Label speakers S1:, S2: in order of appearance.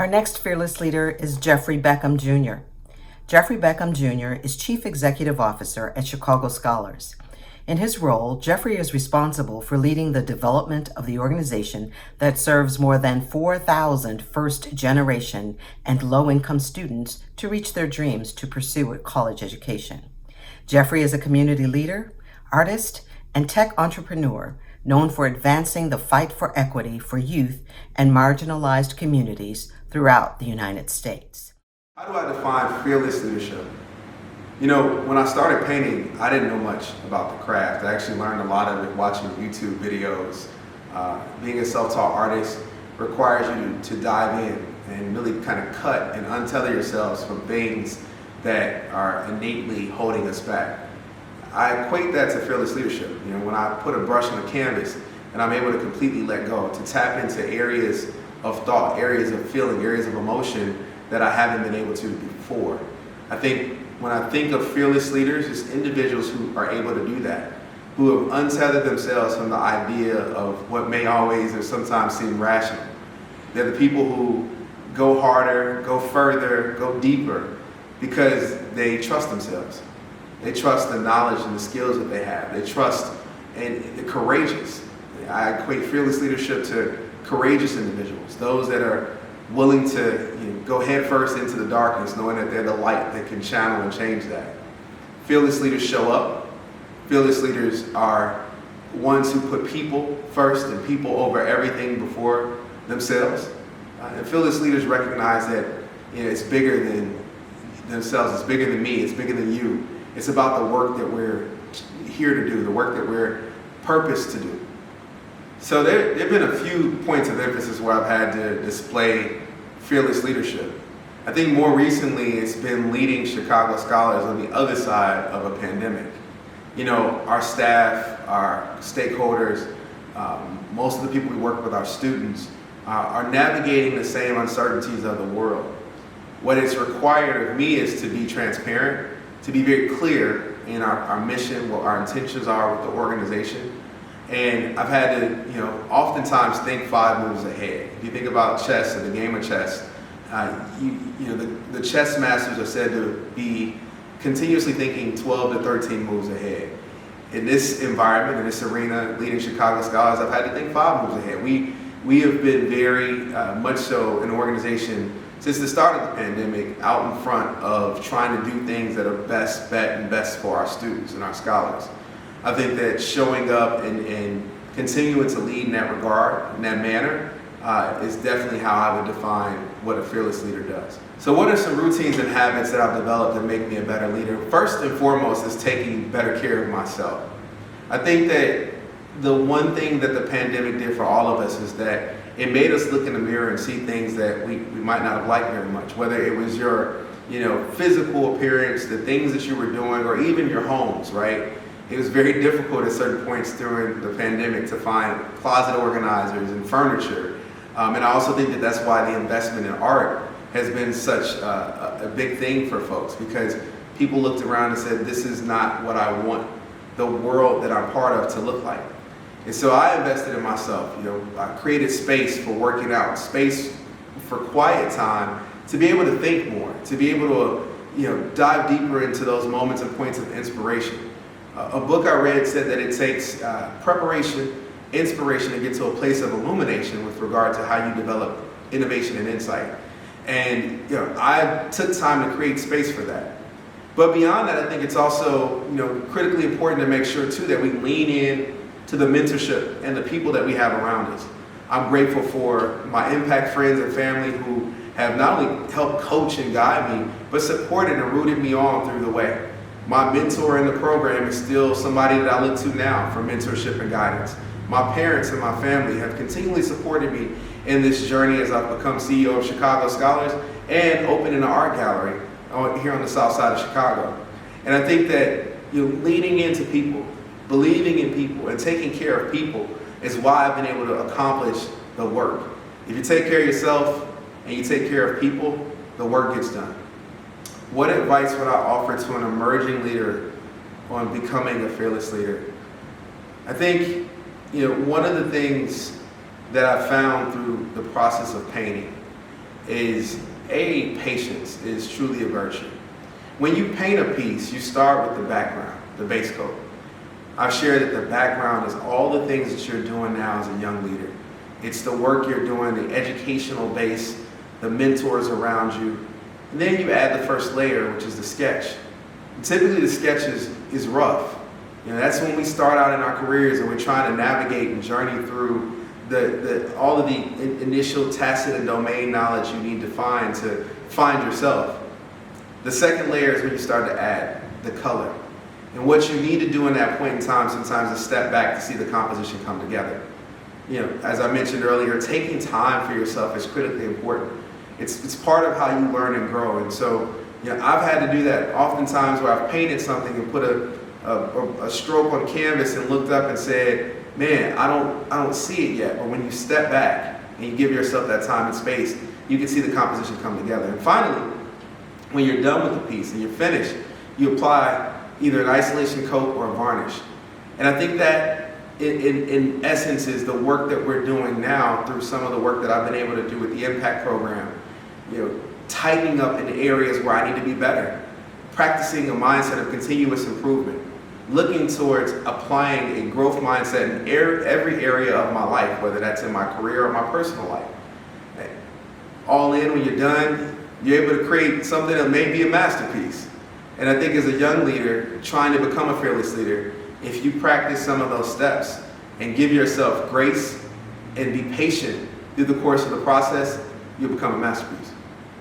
S1: Our next fearless leader is Jeffrey Beckham Jr. Jeffrey Beckham Jr. is Chief Executive Officer at Chicago Scholars. In his role, Jeffrey is responsible for leading the development of the organization that serves more than 4,000 first-generation and low-income students to reach their dreams to pursue a college education. Jeffrey is a community leader, artist, and tech entrepreneur known for advancing the fight for equity for youth and marginalized communities throughout the United States.
S2: How do I define fearless leadership? You know, when I started painting, I didn't know much about the craft. I actually learned a lot of it watching YouTube videos. Being a self-taught artist requires you to dive in and really kind of cut and untether yourselves from things that are innately holding us back. I equate that to fearless leadership. You know, when I put a brush on a canvas and I'm able to completely let go, to tap into areas of thought, areas of feeling, areas of emotion that I haven't been able to before. I think when I think of fearless leaders, it's individuals who are able to do that, who have untethered themselves from the idea of what may always or sometimes seem rational. They're the people who go harder, go further, go deeper because they trust themselves. They trust the knowledge and the skills that they have. They trust and they're courageous. I equate fearless leadership to courageous individuals, those that are willing to go headfirst into the darkness, knowing that they're the light that can channel and change that. Fearless leaders show up. Fearless leaders are ones who put people first and people over everything before themselves. And fearless leaders recognize that it's bigger than themselves, it's bigger than me, it's bigger than you. It's about the work that we're here to do, the work that we're purposed to do. So there have been a few points of emphasis where I've had to display fearless leadership. I think more recently it's been leading Chicago Scholars on the other side of a pandemic. You know, our staff, our stakeholders, most of the people we work with, our students, are navigating the same uncertainties of the world. What is required of me is to be transparent, to be very clear in our mission, what our intentions are with the organization. And I've had to, oftentimes think 5 moves ahead. If you think about chess and the game of chess, the chess masters are said to be continuously thinking 12 to 13 moves ahead. In this environment, in this arena, leading Chicago Scholars, I've had to think 5 moves ahead. We have been very much so an organization since the start of the pandemic out in front of trying to do things that are best bet and best for our students and our scholars. I think that showing up and continuing to lead in that regard, in that manner, is definitely how I would define what a fearless leader does. So what are some routines and habits that I've developed that make me a better leader? First and foremost is taking better care of myself. I think that the one thing that the pandemic did for all of us is that it made us look in the mirror and see things that we might not have liked very much, whether it was your physical appearance, the things that you were doing, or even your homes, right? It was very difficult at certain points during the pandemic to find closet organizers and furniture. And I also think that that's why the investment in art has been such a big thing for folks, because people looked around and said, this is not what I want the world that I'm part of to look like. And so I invested in myself. I created space for working out, space for quiet time, to be able to think more, to be able to dive deeper into those moments and points of inspiration. A book I read said that it takes preparation, inspiration to get to a place of illumination with regard to how you develop innovation and insight. And I took time to create space for that. But beyond that, I think it's also critically important to make sure too that we lean in to the mentorship and the people that we have around us. I'm grateful for my impact friends and family who have not only helped coach and guide me, but supported and rooted me on through the way. My mentor in the program is still somebody that I look to now for mentorship and guidance. My parents and my family have continually supported me in this journey as I've become CEO of Chicago Scholars and opening an art gallery here on the south side of Chicago. And I think that leaning into people, believing in people, and taking care of people is why I've been able to accomplish the work. If you take care of yourself and you take care of people, the work gets done. What advice would I offer to an emerging leader on becoming a fearless leader? I think, one of the things that I found through the process of painting is patience is truly a virtue. When you paint a piece, you start with the background, the base coat. I've shared that the background is all the things that you're doing now as a young leader. It's the work you're doing, the educational base, the mentors around you. And then you add the first layer, which is the sketch. And typically the sketch is rough. That's when we start out in our careers and we're trying to navigate and journey through all of the initial tacit and domain knowledge you need to find yourself. The second layer is when you start to add the color. And what you need to do in that point in time sometimes is step back to see the composition come together. As I mentioned earlier, taking time for yourself is critically important. It's part of how you learn and grow. And so, I've had to do that oftentimes where I've painted something and put a stroke on canvas and looked up and said, man, I don't see it yet. But when you step back and you give yourself that time and space, you can see the composition come together. And finally, when you're done with the piece and you're finished, you apply either an isolation coat or a varnish. And I think that in essence is the work that we're doing now through some of the work that I've been able to do with the Impact program, tightening up in areas where I need to be better, practicing a mindset of continuous improvement, looking towards applying a growth mindset in every area of my life, whether that's in my career or my personal life. All in, when you're done, you're able to create something that may be a masterpiece. And I think as a young leader, trying to become a fearless leader, if you practice some of those steps and give yourself grace and be patient through the course of the process, you'll become a masterpiece.